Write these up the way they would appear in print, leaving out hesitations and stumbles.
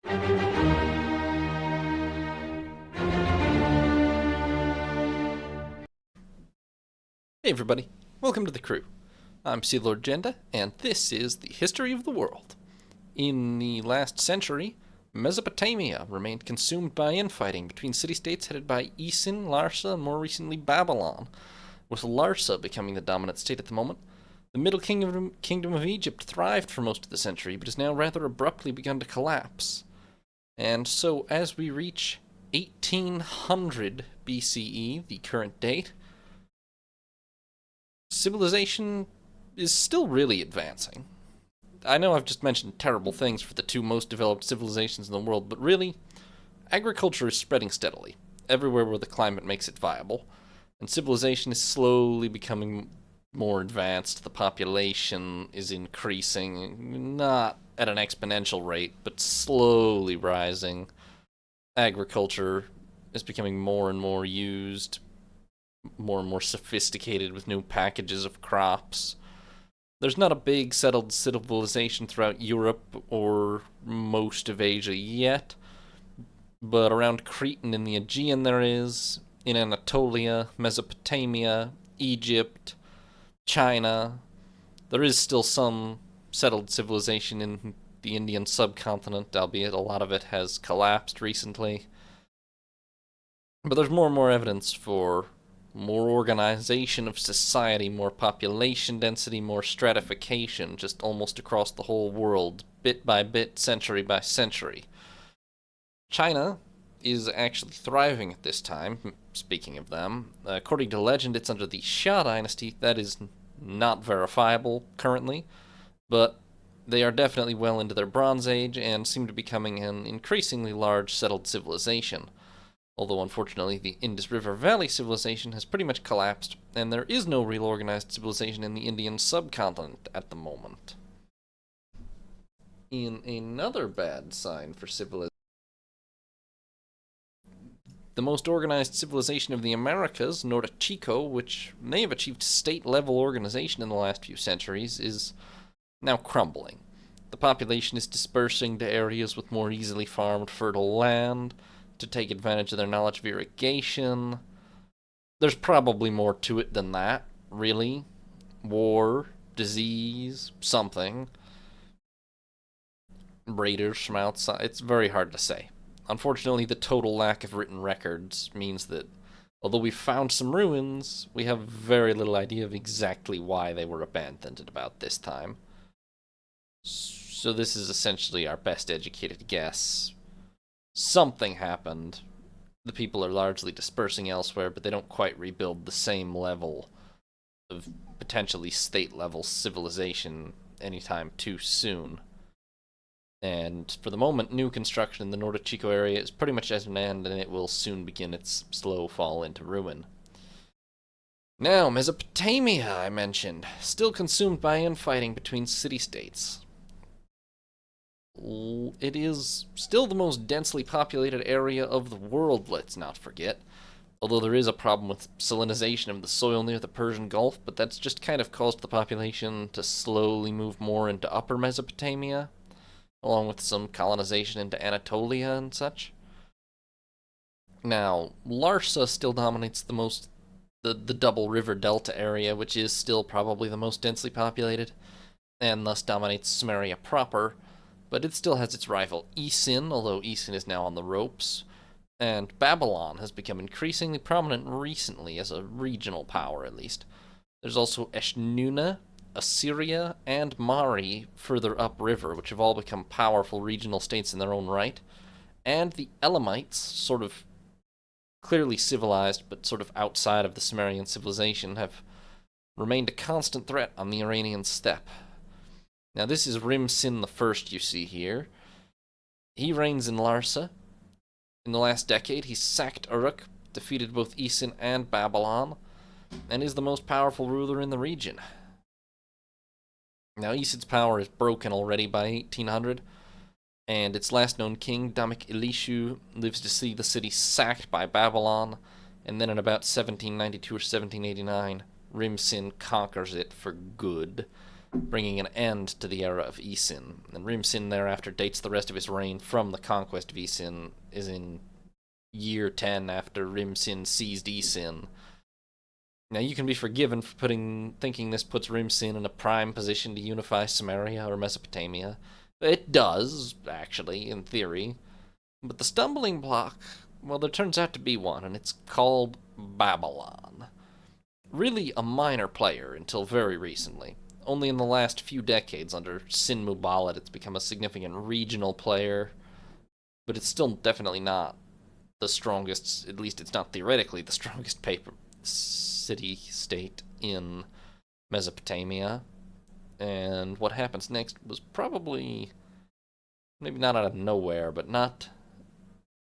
Hey everybody, welcome to the crew. I'm Sea Lord Jenda, and this is the history of the world. In the last century, Mesopotamia remained consumed by infighting between city-states headed by Isin, Larsa, and more recently Babylon, with Larsa becoming the dominant state at the moment. The Middle Kingdom of Egypt thrived for most of the century, but has now rather abruptly begun to collapse. And so, as we reach 1800 BCE, the current date, civilization is still really advancing. I know I've just mentioned terrible things for the two most developed civilizations in the world, but really, agriculture is spreading steadily, everywhere where the climate makes it viable, and civilization is slowly becoming more advanced. The population is increasing, not at an exponential rate, but slowly rising. Agriculture is becoming more and more used, more and more sophisticated with new packages of crops. There's not a big settled civilization throughout Europe or most of Asia yet, but around Crete and in the Aegean there is, in Anatolia, Mesopotamia, Egypt, China. There is still some settled civilization in the Indian subcontinent, albeit a lot of it has collapsed recently. But there's more and more evidence for more organization of society, more population density, more stratification, just almost across the whole world, bit by bit, century by century. China is actually thriving at this time, speaking of them. According to legend, it's under the Xia dynasty. That is not verifiable currently, but they are definitely well into their Bronze Age and seem to be becoming an increasingly large settled civilization. Although unfortunately the Indus River Valley civilization has pretty much collapsed, and there is no real organized civilization in the Indian subcontinent at the moment. In another bad sign for civilization, the most organized civilization of the Americas, Norte Chico, which may have achieved state-level organization in the last few centuries, is now crumbling. The population is dispersing to areas with more easily farmed fertile land to take advantage of their knowledge of irrigation. There's probably more to it than that, really. War, disease, something. Raiders from outside. It's very hard to say. Unfortunately, the total lack of written records means that, although we've found some ruins, we have very little idea of exactly why they were abandoned at about this time. So this is essentially our best educated guess. Something happened. The people are largely dispersing elsewhere, but they don't quite rebuild the same level of potentially state-level civilization anytime too soon. And for the moment, new construction in the Norte Chico area is pretty much at an end, and it will soon begin its slow fall into ruin. Now, Mesopotamia, I mentioned, still consumed by infighting between city-states. It is still the most densely populated area of the world, let's not forget. Although there is a problem with salinization of the soil near the Persian Gulf, but that's just kind of caused the population to slowly move more into Upper Mesopotamia, along with some colonization into Anatolia and such. Now, Larsa still dominates the double river delta area, which is still probably the most densely populated, and thus dominates Sumeria proper, but it still has its rival Isin, although Isin is now on the ropes, and Babylon has become increasingly prominent recently as a regional power, at least. There's also Eshnuna, Assyria, and Mari further upriver, which have all become powerful regional states in their own right. And the Elamites, sort of clearly civilized, but sort of outside of the Sumerian civilization, have remained a constant threat on the Iranian steppe. Now this is Rim-Sin the First you see here. He reigns in Larsa. In the last decade, he sacked Uruk, defeated both Isin and Babylon, and is the most powerful ruler in the region. Now, Isid's power is broken already by 1800, and its last known king, Damik Ilishu, lives to see the city sacked by Babylon, and then in about 1792 or 1789, Rim-Sin conquers it for good. bringing an end to the era of Isin. And Rim-Sin thereafter dates the rest of his reign from the conquest of Isin, is in year 10 after Rim-Sin seized Isin. Now, you can be forgiven for thinking this puts Rim-Sin in a prime position to unify Samaria or Mesopotamia. It does, actually, in theory. But the stumbling block, well, there turns out to be one, and it's called Babylon. Really a minor player until very recently. Only in the last few decades, under Sin Muballit, it's become a significant regional player. But it's still definitely not the strongest, at least it's not theoretically the strongest city-state in Mesopotamia. And what happens next was probably, maybe not out of nowhere, but not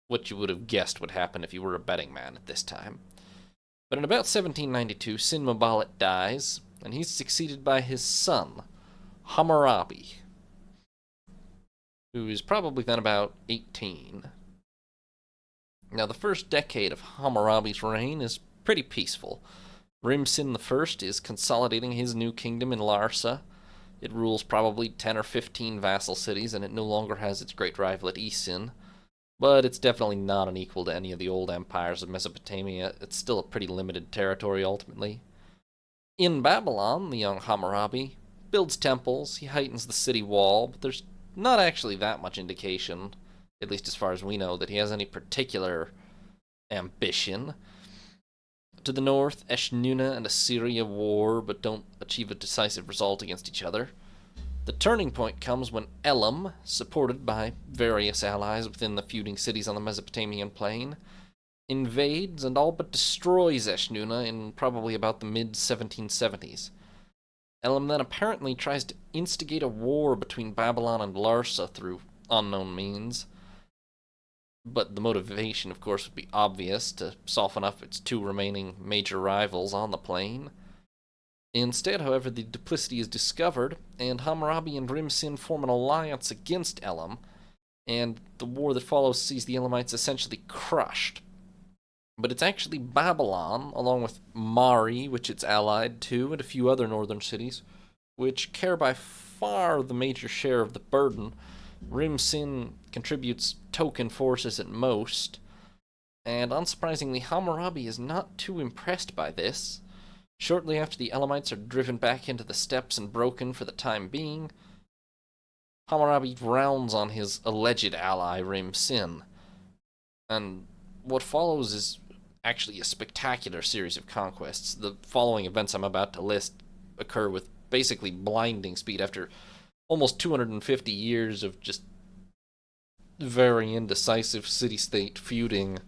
what you would have guessed would happen if you were a betting man at this time. But in about 1792, Sin Muballit dies, and he's succeeded by his son, Hammurabi, who is probably then about 18. Now, the first decade of Hammurabi's reign is pretty peaceful. Rim-Sin I is consolidating his new kingdom in Larsa. It rules probably 10 or 15 vassal cities, and it no longer has its great rival at Isin. But it's definitely not an equal to any of the old empires of Mesopotamia. It's still a pretty limited territory, ultimately. In Babylon, the young Hammurabi builds temples, he heightens the city wall, but there's not actually that much indication, at least as far as we know, that he has any particular ambition. To the north, Eshnunna and Assyria war, but don't achieve a decisive result against each other. The turning point comes when Elam, supported by various allies within the feuding cities on the Mesopotamian plain, invades and all but destroys Eshnunna in probably about the mid-1770s. Elam then apparently tries to instigate a war between Babylon and Larsa through unknown means, but the motivation, of course, would be obvious, to soften up its two remaining major rivals on the plain. Instead, however, the duplicity is discovered, and Hammurabi and Rim-Sin form an alliance against Elam, and the war that follows sees the Elamites essentially crushed. But it's actually Babylon, along with Mari, which it's allied to, and a few other northern cities, which carry by far the major share of the burden. Rim-Sin contributes token forces at most, and unsurprisingly, Hammurabi is not too impressed by this. Shortly after the Elamites are driven back into the steppes and broken for the time being, Hammurabi rounds on his alleged ally Rim-Sin, and what follows is actually a spectacular series of conquests. The following events I'm about to list occur with basically blinding speed after almost 250 years of just very indecisive city-state feuding.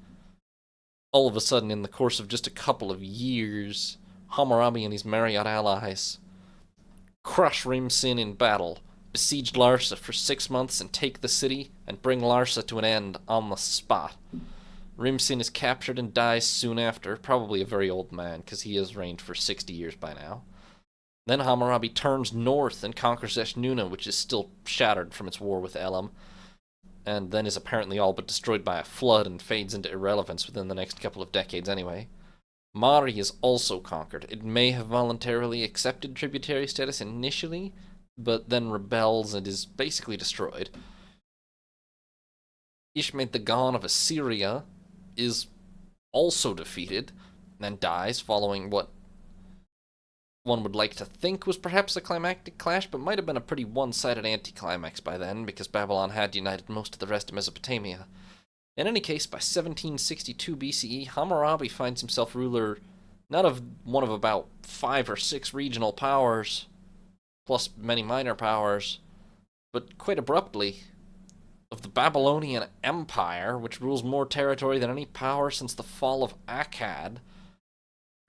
All of a sudden, in the course of just a couple of years, Hammurabi and his Mariot allies crush Rim-Sin in battle, besiege Larsa for 6 months and take the city, and bring Larsa to an end on the spot. Rim-Sin is captured and dies soon after, probably a very old man, because he has reigned for 60 years by now. Then Hammurabi turns north and conquers Eshnunna, which is still shattered from its war with Elam, and then is apparently all but destroyed by a flood and fades into irrelevance within the next couple of decades anyway. Mari is also conquered. It may have voluntarily accepted tributary status initially, but then rebels and is basically destroyed. Ishmed the Gon of Assyria is also defeated and dies following what one would like to think was perhaps a climactic clash, but might have been a pretty one-sided anticlimax by then, because Babylon had united most of the rest of Mesopotamia. In any case, by 1762 BCE, Hammurabi finds himself ruler not of one of about 5 or 6 regional powers, plus many minor powers, but quite abruptly, of the Babylonian Empire, which rules more territory than any power since the fall of Akkad,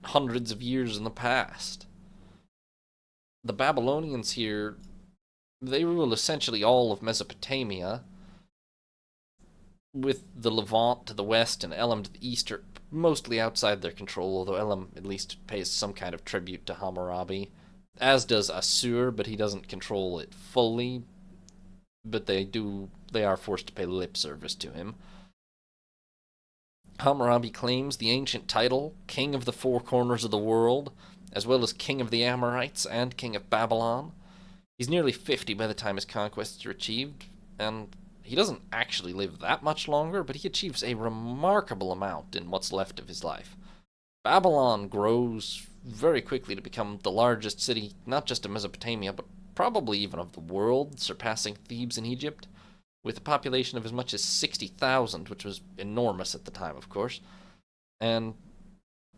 hundreds of years in the past. The Babylonians here, they rule essentially all of Mesopotamia, with the Levant to the west and Elam to the east are mostly outside their control, although Elam at least pays some kind of tribute to Hammurabi, as does Assur, but he doesn't control it fully, but they are forced to pay lip service to him. Hammurabi claims the ancient title, King of the Four Corners of the World, as well as King of the Amorites and King of Babylon. He's nearly 50 by the time his conquests are achieved, and he doesn't actually live that much longer, but he achieves a remarkable amount in what's left of his life. Babylon grows very quickly to become the largest city, not just of Mesopotamia, but probably even of the world, surpassing Thebes in Egypt, with a population of as much as 60,000, which was enormous at the time, of course, and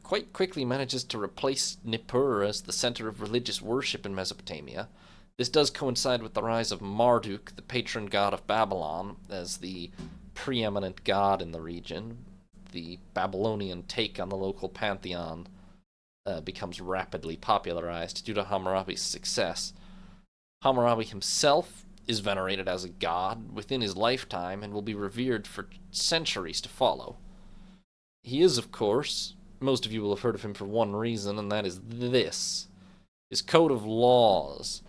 quite quickly manages to replace Nippur as the center of religious worship in Mesopotamia. This does coincide with the rise of Marduk, the patron god of Babylon, as the preeminent god in the region. The Babylonian take on the local pantheon becomes rapidly popularized due to Hammurabi's success. Hammurabi himself is venerated as a god within his lifetime and will be revered for centuries to follow. He is, of course, most of you will have heard of him for one reason, and that is this. His code of laws.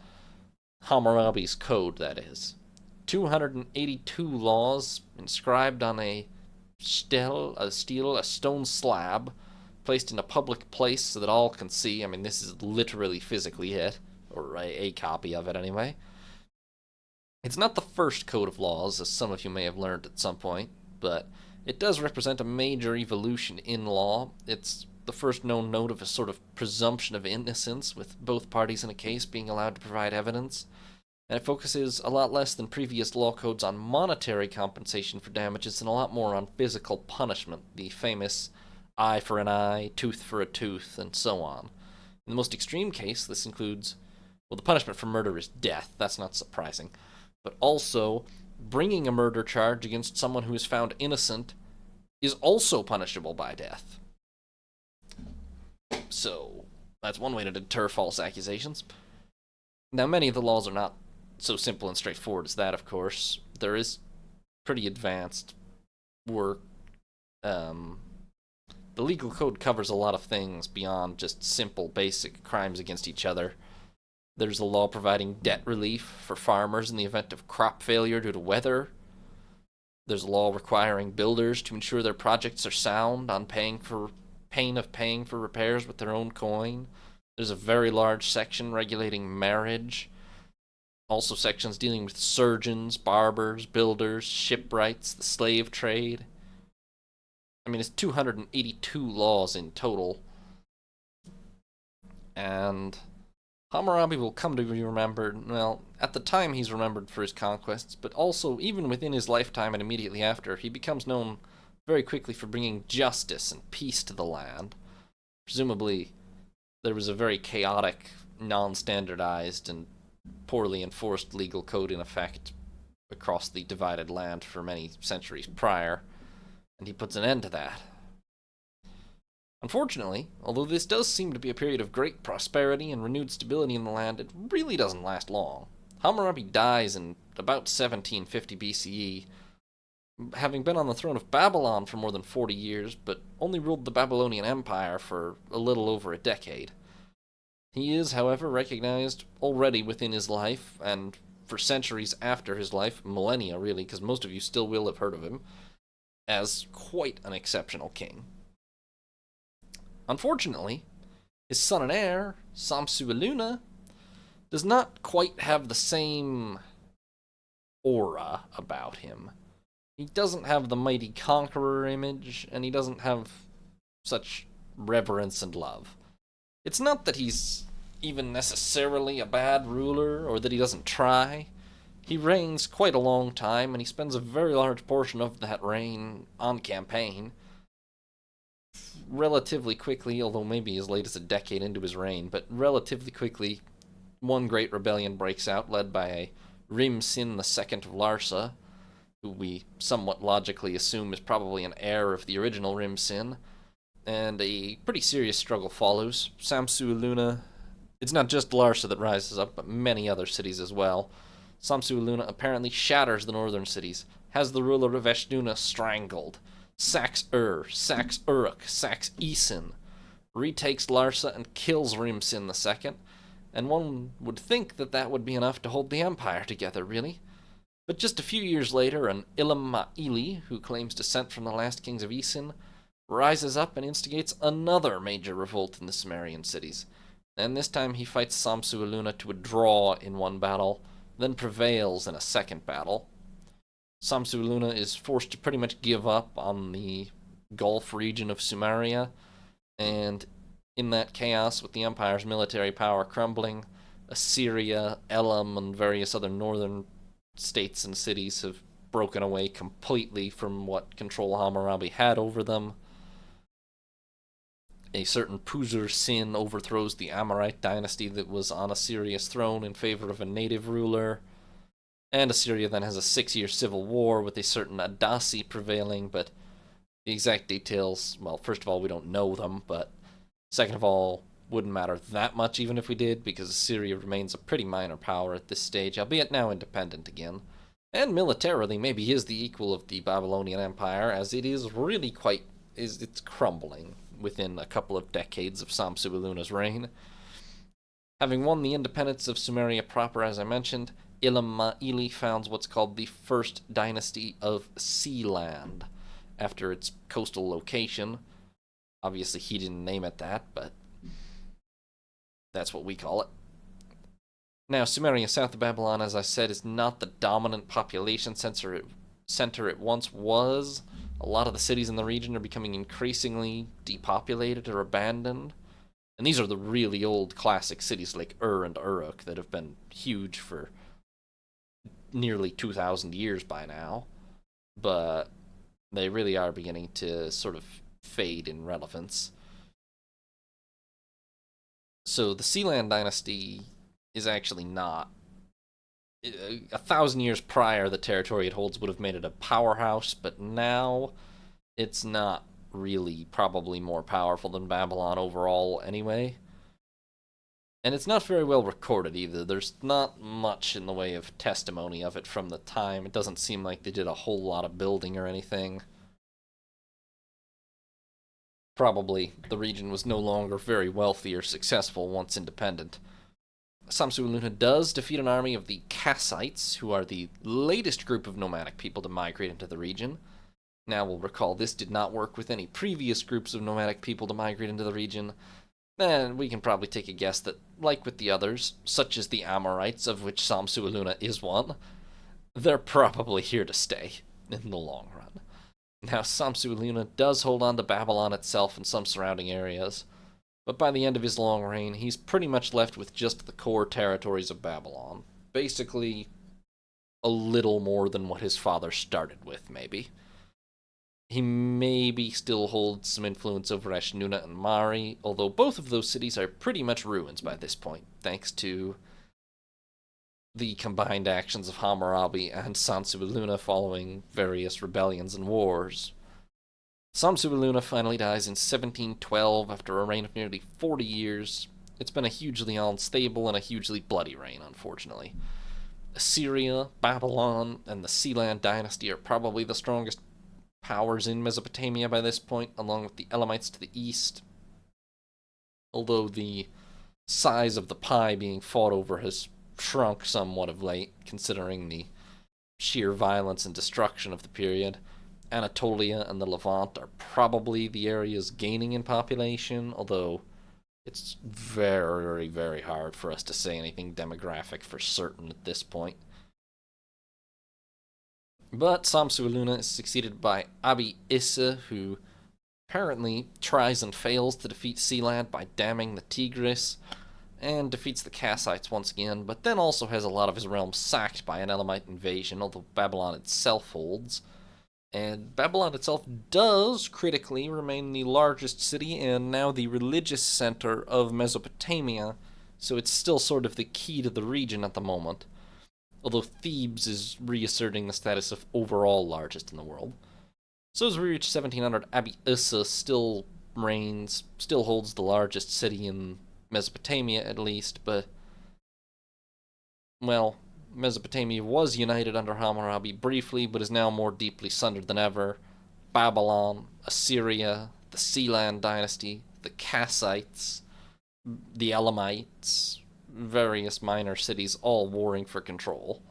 Hammurabi's code, that is. 282 laws inscribed on a stone slab, placed in a public place so that all can see. I mean, this is literally physically it, or a copy of it anyway. It's not the first code of laws, as some of you may have learned at some point, but it does represent a major evolution in law. It's the first known note of a sort of presumption of innocence, with both parties in a case being allowed to provide evidence. And it focuses a lot less than previous law codes on monetary compensation for damages and a lot more on physical punishment, the famous eye for an eye, tooth for a tooth, and so on. In the most extreme case, this includes, well, the punishment for murder is death, that's not surprising, but also bringing a murder charge against someone who is found innocent is also punishable by death. So, that's one way to deter false accusations. Now, many of the laws are not so simple and straightforward as that, of course. There is pretty advanced work. The legal code covers a lot of things beyond just simple, basic crimes against each other. There's a law providing debt relief for farmers in the event of crop failure due to weather. There's a law requiring builders to ensure their projects are sound on pain of paying for repairs with their own coin. There's a very large section regulating marriage. Also sections dealing with surgeons, barbers, builders, shipwrights, the slave trade. I mean, it's 282 laws in total. And Hammurabi will come to be remembered, well, at the time he's remembered for his conquests, but also even within his lifetime and immediately after, he becomes known very quickly for bringing justice and peace to the land. Presumably, there was a very chaotic, non-standardized, and poorly enforced legal code in effect across the divided land for many centuries prior, and he puts an end to that. Unfortunately, although this does seem to be a period of great prosperity and renewed stability in the land, it really doesn't last long. Hammurabi dies in about 1750 BCE, having been on the throne of Babylon for more than 40 years, but only ruled the Babylonian Empire for a little over a decade. He is, however, recognized already within his life, and for centuries after his life, millennia really, because most of you still will have heard of him, as quite an exceptional king. Unfortunately, his son and heir, Samsu-iluna, does not quite have the same aura about him. He doesn't have the mighty conqueror image, and he doesn't have such reverence and love. It's not that he's even necessarily a bad ruler, or that he doesn't try. He reigns quite a long time, and he spends a very large portion of that reign on campaign. Relatively quickly, although maybe as late as a decade into his reign, but relatively quickly, one great rebellion breaks out, led by Rim-Sin II of Larsa, who we somewhat logically assume is probably an heir of the original Rim-Sin, and a pretty serious struggle follows. Samsu-iluna, it's not just Larsa that rises up, but many other cities as well. Samsu-iluna apparently shatters the northern cities, has the ruler of Eshduna strangled, sacks Ur, sacks Uruk, sacks Isin, retakes Larsa and kills Rim-Sin II, and one would think that that would be enough to hold the empire together, really. But just a few years later, an Ilam Ma'ili, who claims descent from the last kings of Isin, rises up and instigates another major revolt in the Sumerian cities. and this time he fights Samsu-Iluna to a draw in one battle, then prevails in a second battle. Samsu-Iluna is forced to pretty much give up on the Gulf region of Sumeria, and in that chaos, with the Empire's military power crumbling, Assyria, Elam, and various other northern states and cities have broken away completely from what control Hammurabi had over them. A certain Puzur-Sin overthrows the Amorite dynasty that was on Assyria's throne in favor of a native ruler, and Assyria then has a 6-year civil war with a certain Adasi prevailing, but the exact details, well, first of all, we don't know them, but second of all, wouldn't matter that much even if we did, because Assyria remains a pretty minor power at this stage, albeit now independent again. And militarily, maybe is the equal of the Babylonian Empire, as it is really it's crumbling within a couple of decades of Samsu-Iluna's reign. Having won the independence of Sumeria proper, as I mentioned, Ilam Ma'ili founds what's called the First Dynasty of Sealand, after its coastal location. Obviously, he didn't name it that, but that's what we call it. Now, Sumeria, south of Babylon, as I said, is not the dominant population center it once was. A lot of the cities in the region are becoming increasingly depopulated or abandoned. And these are the really old classic cities like Ur and Uruk that have been huge for nearly 2,000 years by now. But they really are beginning to sort of fade in relevance. So the Sealand dynasty is actually not. 1,000 years prior, the territory it holds would have made it a powerhouse, but now it's not really probably more powerful than Babylon overall anyway. And it's not very well recorded either. There's not much in the way of testimony of it from the time. It doesn't seem like they did a whole lot of building or anything. Probably the region was no longer very wealthy or successful once independent. Samsu-Iluna does defeat an army of the Kassites, who are the latest group of nomadic people to migrate into the region. Now, we'll recall this did not work with any previous groups of nomadic people to migrate into the region, and we can probably take a guess that, like with the others, such as the Amorites, of which Samsu-Iluna is one, they're probably here to stay in the long run. Now, Samsu-Iluna does hold on to Babylon itself and some surrounding areas, but by the end of his long reign, he's pretty much left with just the core territories of Babylon. Basically, a little more than what his father started with, maybe. He maybe still holds some influence over Ashnuna and Mari, although both of those cities are pretty much ruins by this point, thanks to the combined actions of Hammurabi and Samsu-Iluna following various rebellions and wars. Samsu-Iluna finally dies in 1712 after a reign of nearly 40 years. It's been a hugely unstable and a hugely bloody reign, unfortunately. Assyria, Babylon, and the Sealand dynasty are probably the strongest powers in Mesopotamia by this point, along with the Elamites to the east. Although the size of the pie being fought over has shrunk somewhat of late, considering the sheer violence and destruction of the period. Anatolia and the Levant are probably the areas gaining in population, although it's very, very hard for us to say anything demographic for certain at this point. But Samsu-Iluna is succeeded by Abi Issa, who apparently tries and fails to defeat Sealand by damming the Tigris, and defeats the Kassites once again, but then also has a lot of his realm sacked by an Elamite invasion, although Babylon itself holds. And Babylon itself does, critically, remain the largest city and now the religious center of Mesopotamia, so it's still sort of the key to the region at the moment. Although Thebes is reasserting the status of overall largest in the world. So as we reach 1700, Abi Issa still reigns, still holds the largest city in Mesopotamia at least, but, well, Mesopotamia was united under Hammurabi briefly, but is now more deeply sundered than ever. Babylon, Assyria, the Sealand dynasty, the Kassites, the Elamites, various minor cities all warring for control.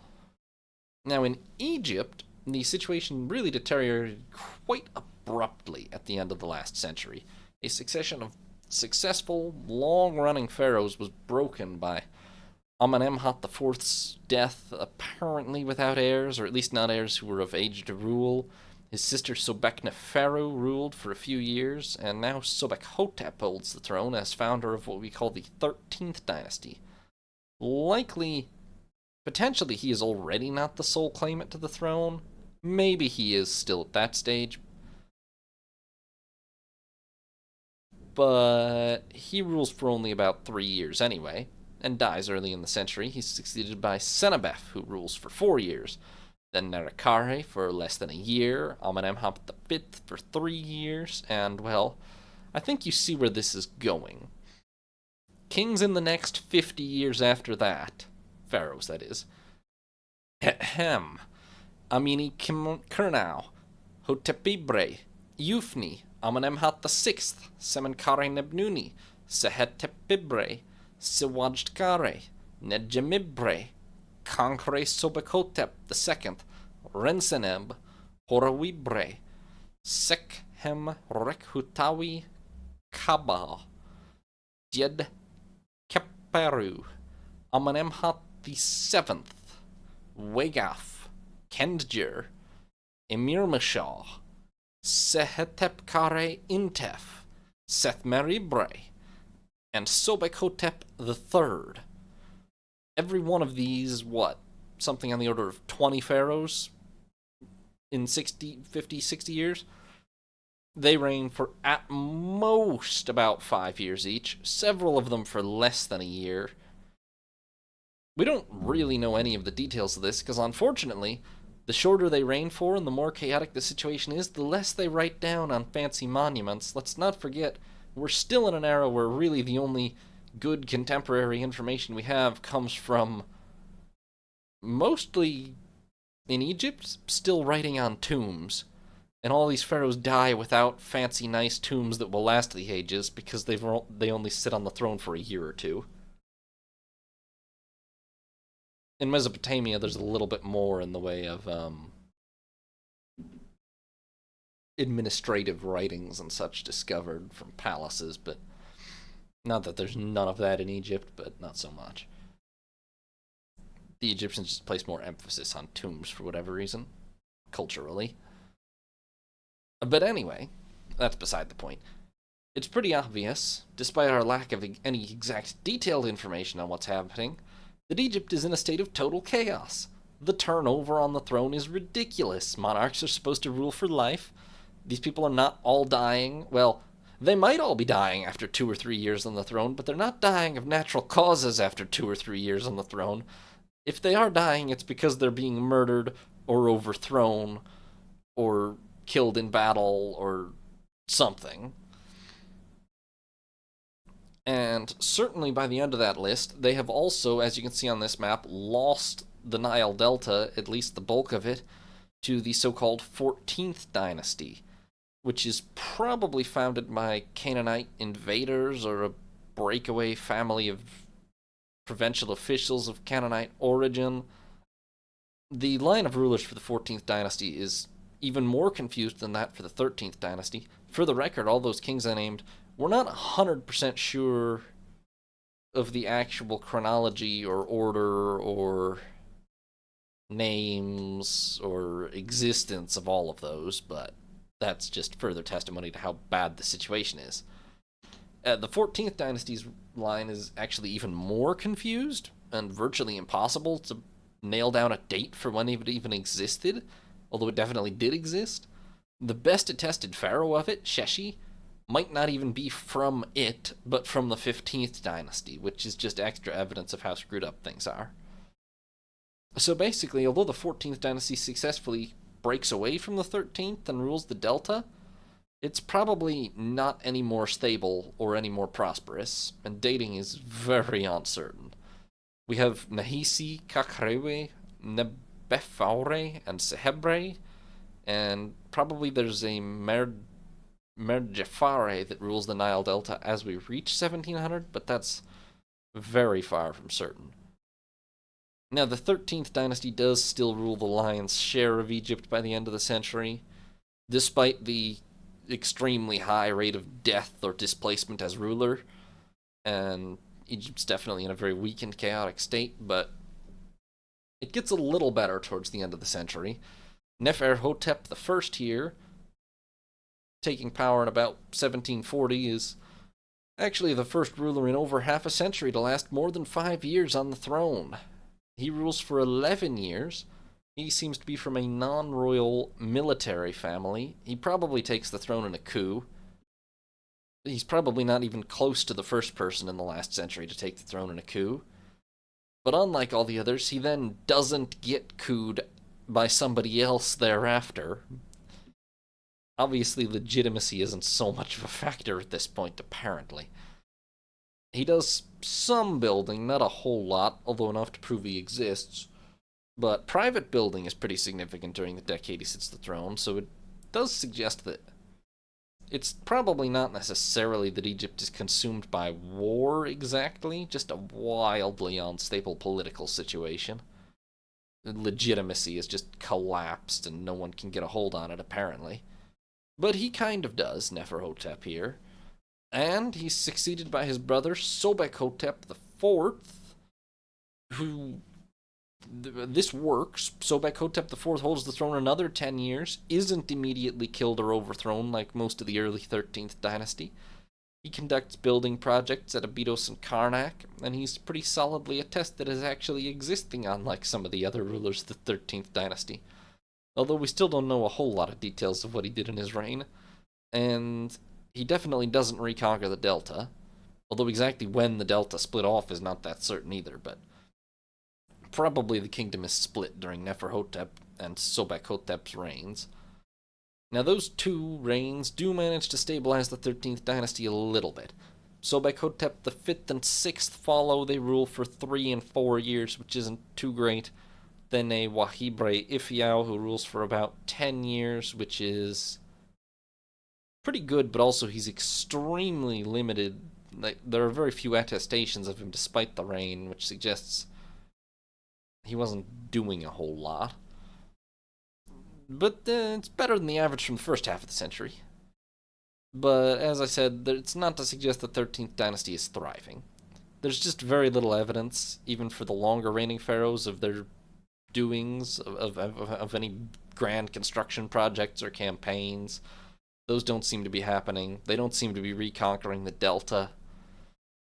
Now in Egypt, the situation really deteriorated quite abruptly at the end of the last century. A succession of successful, long-running pharaohs was broken by Amenemhat IV's death, apparently without heirs, or at least not heirs who were of age to rule. His sister Sobekneferu ruled for a few years, and now Sobekhotep holds the throne as founder of what we call the 13th dynasty. Likely, potentially he is already not the sole claimant to the throne. Maybe he is still at that stage. But he rules for only about 3 years anyway, and dies early in the century. He's succeeded by Senebef, who rules for 4 years. Then Nerekare for less than a year, Amenemhat V for 3 years, and, well, I think you see where this is going. Kings in the next 50 years after that, pharaohs that is, Amini Kurnau, Hotepibre, Eufni, Amenemhat VI, Semenkare Nebnuni, Sehetepibre, Sewajdkare, Nedjemibre, Kankre Sobekotep II, Renseneb, Horawibre, Sekhem Rekhutawi Kaba, Jed Keperu, Amenemhat VII, Wegaf, Kendjer, Emirmashah, Sehetepkare Intef, Sethmeribre, and Sobekhotep III. Every one of these, something on the order of 20 pharaohs in 50, 60 years? They reign for at most about 5 years each, several of them for less than a year. We don't really know any of the details of this, because unfortunately, the shorter they reign for and the more chaotic the situation is, the less they write down on fancy monuments. Let's not forget, we're still in an era where really the only good contemporary information we have comes from, mostly in Egypt, still writing on tombs. And all these pharaohs die without fancy, nice tombs that will last the ages because they only sit on the throne for a year or two. In Mesopotamia, there's a little bit more in the way of administrative writings and such discovered from palaces, but not that there's none of that in Egypt, but not so much. The Egyptians just placed more emphasis on tombs for whatever reason, culturally. But anyway, that's beside the point. It's pretty obvious, despite our lack of any exact detailed information on what's happening, that Egypt is in a state of total chaos. The turnover on the throne is ridiculous. Monarchs are supposed to rule for life. These people are not all dying. Well, they might all be dying after 2 or 3 years on the throne, but they're not dying of natural causes after 2 or 3 years on the throne. If they are dying, it's because they're being murdered or overthrown or killed in battle or something. And certainly by the end of that list, they have also, as you can see on this map, lost the Nile Delta, at least the bulk of it, to the so-called 14th dynasty, which is probably founded by Canaanite invaders or a breakaway family of provincial officials of Canaanite origin. The line of rulers for the 14th dynasty is even more confused than that for the 13th dynasty. For the record, all those kings I named, we're not 100% sure of the actual chronology or order or names or existence of all of those, but that's just further testimony to how bad the situation is. The 14th dynasty's line is actually even more confused and virtually impossible to nail down a date for when it even existed, although it definitely did exist. The best attested pharaoh of it, Sheshi, might not even be from it, but from the 15th dynasty, which is just extra evidence of how screwed up things are. So basically, although the 14th dynasty successfully breaks away from the 13th and rules the Delta, it's probably not any more stable or any more prosperous, and dating is very uncertain. We have Nahisi, Kakrewe, Nebefaure, and Sehebre, and probably there's a Merjafare that rules the Nile Delta as we reach 1700, but that's very far from certain. Now, the 13th dynasty does still rule the lion's share of Egypt by the end of the century, despite the extremely high rate of death or displacement as ruler, and Egypt's definitely in a very weak and chaotic state, but it gets a little better towards the end of the century. Neferhotep I here, taking power in about 1740, is actually the first ruler in over half a century to last more than 5 years on the throne. He rules for 11 years. He seems to be from a non-royal military family. He probably takes the throne in a coup. He's probably not even close to the first person in the last century to take the throne in a coup. But unlike all the others, he then doesn't get couped by somebody else thereafter. Obviously, legitimacy isn't so much of a factor at this point, apparently. He does some building, not a whole lot, although enough to prove he exists. But private building is pretty significant during the decade he sits the throne, so it does suggest that it's probably not necessarily that Egypt is consumed by war exactly, just a wildly unstable political situation. Legitimacy has just collapsed and no one can get a hold on it, apparently. But he kind of does, Neferhotep here. And he's succeeded by his brother, Sobek-hotep IV, who... This works. Sobek-hotep IV holds the throne another 10 years, isn't immediately killed or overthrown like most of the early 13th dynasty. He conducts building projects at Abydos and Karnak, and he's pretty solidly attested as actually existing, unlike some of the other rulers of the 13th dynasty. Although we still don't know a whole lot of details of what he did in his reign. And he definitely doesn't reconquer the Delta, although exactly when the Delta split off is not that certain either, but probably the kingdom is split during Neferhotep and Sobek-hotep's reigns. Now, those two reigns do manage to stabilize the 13th dynasty a little bit. Sobek-hotep V and VI follow. They rule for 3 and 4 years, which isn't too great. Then a Wahibre Ifyao, who rules for about 10 years, which is pretty good, but also he's extremely limited. There are very few attestations of him despite the reign, which suggests he wasn't doing a whole lot. But it's better than the average from the first half of the century. But as I said, it's not to suggest the 13th dynasty is thriving. There's just very little evidence, even for the longer reigning pharaohs, of their doings, of any grand construction projects or campaigns. Those don't seem to be happening. They don't seem to be reconquering the Delta.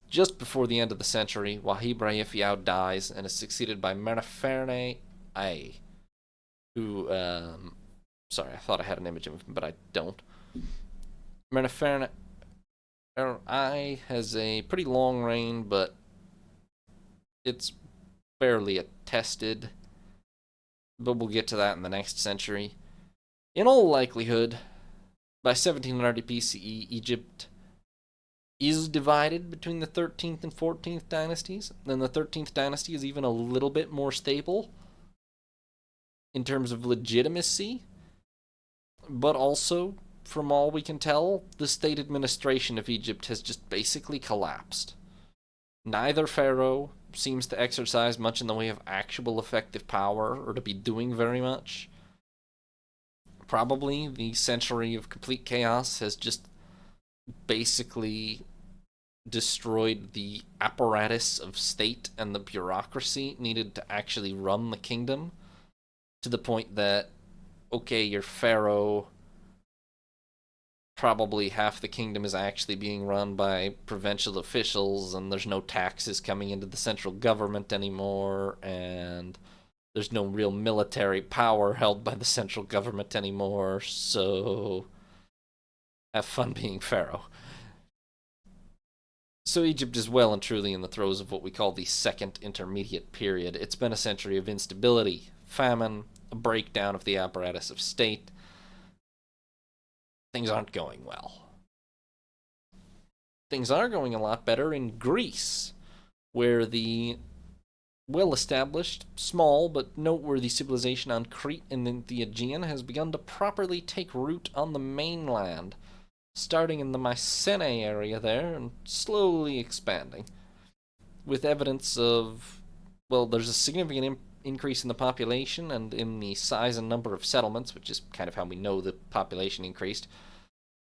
Just before the end of the century, Wahibre Ifyao dies and is succeeded by Meneferne I, who, sorry, I thought I had an image of him, but I don't. Meneferne I has a pretty long reign, but it's barely attested. But we'll get to that in the next century. In all likelihood, by 1790 BCE, Egypt is divided between the 13th and 14th dynasties. And the 13th dynasty is even a little bit more stable in terms of legitimacy. But also, from all we can tell, the state administration of Egypt has just basically collapsed. Neither pharaoh seems to exercise much in the way of actual effective power or to be doing very much. Probably the century of complete chaos has just basically destroyed the apparatus of state and the bureaucracy needed to actually run the kingdom, to the point that, okay, your pharaoh, probably half the kingdom is actually being run by provincial officials, and there's no taxes coming into the central government anymore, and there's no real military power held by the central government anymore, so have fun being pharaoh. So Egypt is well and truly in the throes of what we call the Second Intermediate Period. It's been a century of instability, famine, a breakdown of the apparatus of state. Things aren't going well. Things are going a lot better in Greece, where the well-established, small but noteworthy civilization on Crete and the Aegean has begun to properly take root on the mainland, starting in the Mycenae area there and slowly expanding, with evidence of, well, there's a significant increase in the population and in the size and number of settlements, which is kind of how we know the population increased.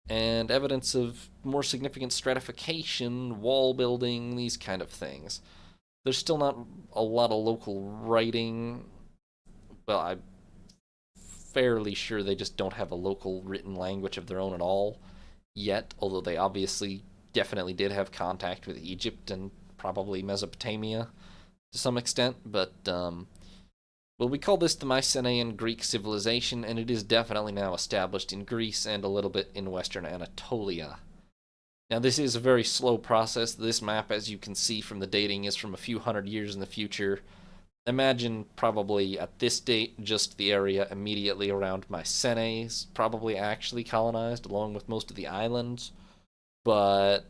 and evidence of more significant stratification, wall building, these kind of things. There's still not a lot of local writing. Well, I'm fairly sure they just don't have a local written language of their own at all yet, although they obviously definitely did have contact with Egypt and probably Mesopotamia to some extent. But, well, we call this the Mycenaean Greek civilization, and it is definitely now established in Greece and a little bit in western Anatolia. Now, this is a very slow process. This map, as you can see from the dating, is from a few hundred years in the future. Imagine probably at this date just the area immediately around Mycenae is probably actually colonized, along with most of the islands. But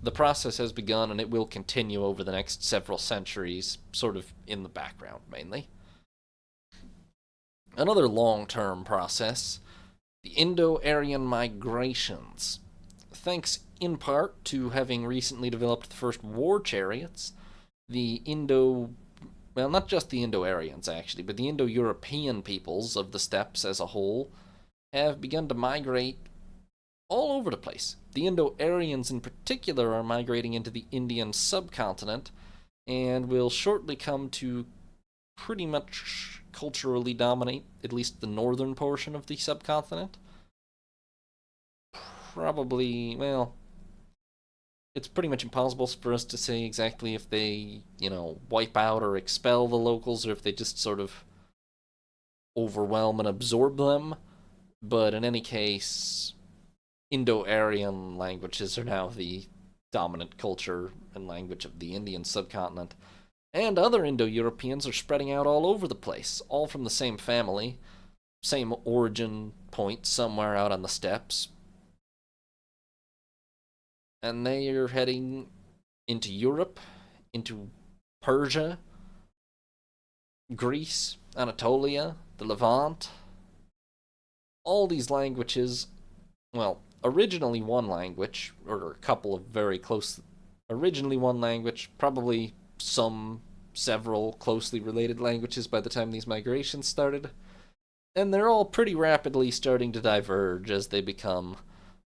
the process has begun, and it will continue over the next several centuries, sort of in the background mainly. Another long-term process, the Indo-Aryan migrations. Thanks in part to having recently developed the first war chariots, the well, not just the Indo-Aryans actually, but the Indo-European peoples of the steppes as a whole have begun to migrate all over the place. The Indo-Aryans in particular are migrating into the Indian subcontinent and will shortly come to pretty much culturally dominate at least the northern portion of the subcontinent. Probably, well, it's pretty much impossible for us to say exactly if they, wipe out or expel the locals or if they just sort of overwhelm and absorb them. But in any case, Indo-Aryan languages are now the dominant culture and language of the Indian subcontinent. And other Indo-Europeans are spreading out all over the place, all from the same family, same origin point somewhere out on the steppes. And they are heading into Europe, into Persia, Greece, Anatolia, the Levant. All these languages, well, originally one language, or a couple of very close, originally one language, probably several closely related languages by the time these migrations started. And they're all pretty rapidly starting to diverge as they become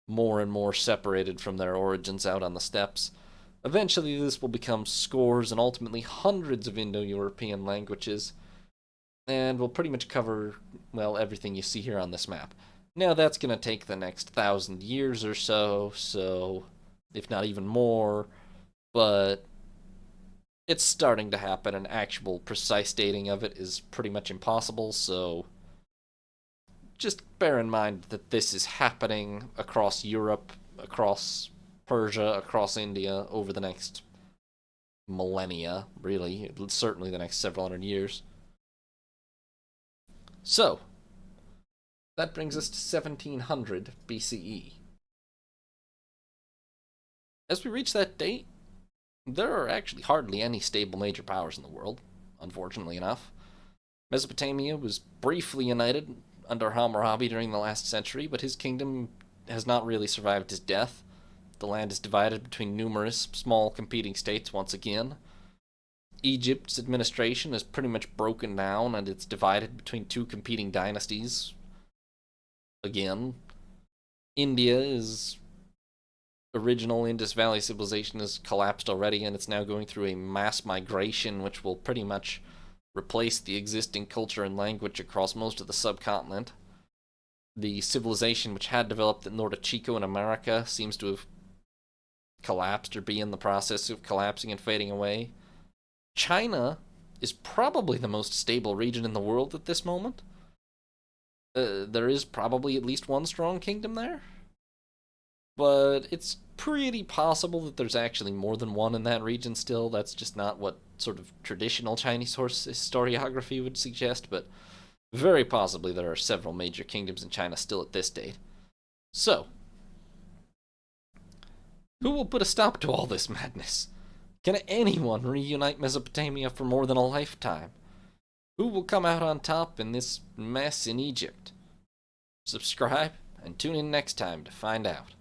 more and more separated from their origins out on the steppes. Eventually, this will become scores and ultimately hundreds of Indo-European languages, and will pretty much cover, well, everything you see here on this map. Now, that's going to take the next 1,000 years or so, if not even more, but it's starting to happen, and actual precise dating of it is pretty much impossible, so just bear in mind that this is happening across Europe, across Persia, across India over the next millennia, really, certainly the next several hundred years. So, that brings us to 1700 BCE. As we reach that date, there are actually hardly any stable major powers in the world, unfortunately enough. Mesopotamia was briefly united under Hammurabi during the last century, but his kingdom has not really survived his death. The land is divided between numerous small competing states once again. Egypt's administration is pretty much broken down, and it's divided between two competing dynasties. Again, India's original Indus Valley civilization has collapsed already, and it's now going through a mass migration, which will pretty much replace the existing culture and language across most of the subcontinent. The civilization which had developed at Norte Chico in America seems to have collapsed or be in the process of collapsing and fading away. China is probably the most stable region in the world at this moment. There is probably at least one strong kingdom there, but it's pretty possible that there's actually more than one in that region still. That's just not what sort of traditional Chinese historiography would suggest, but very possibly there are several major kingdoms in China still at this date. So, who will put a stop to all this madness? Can anyone reunite Mesopotamia for more than a lifetime? Who will come out on top in this mess in Egypt? Subscribe and tune in next time to find out.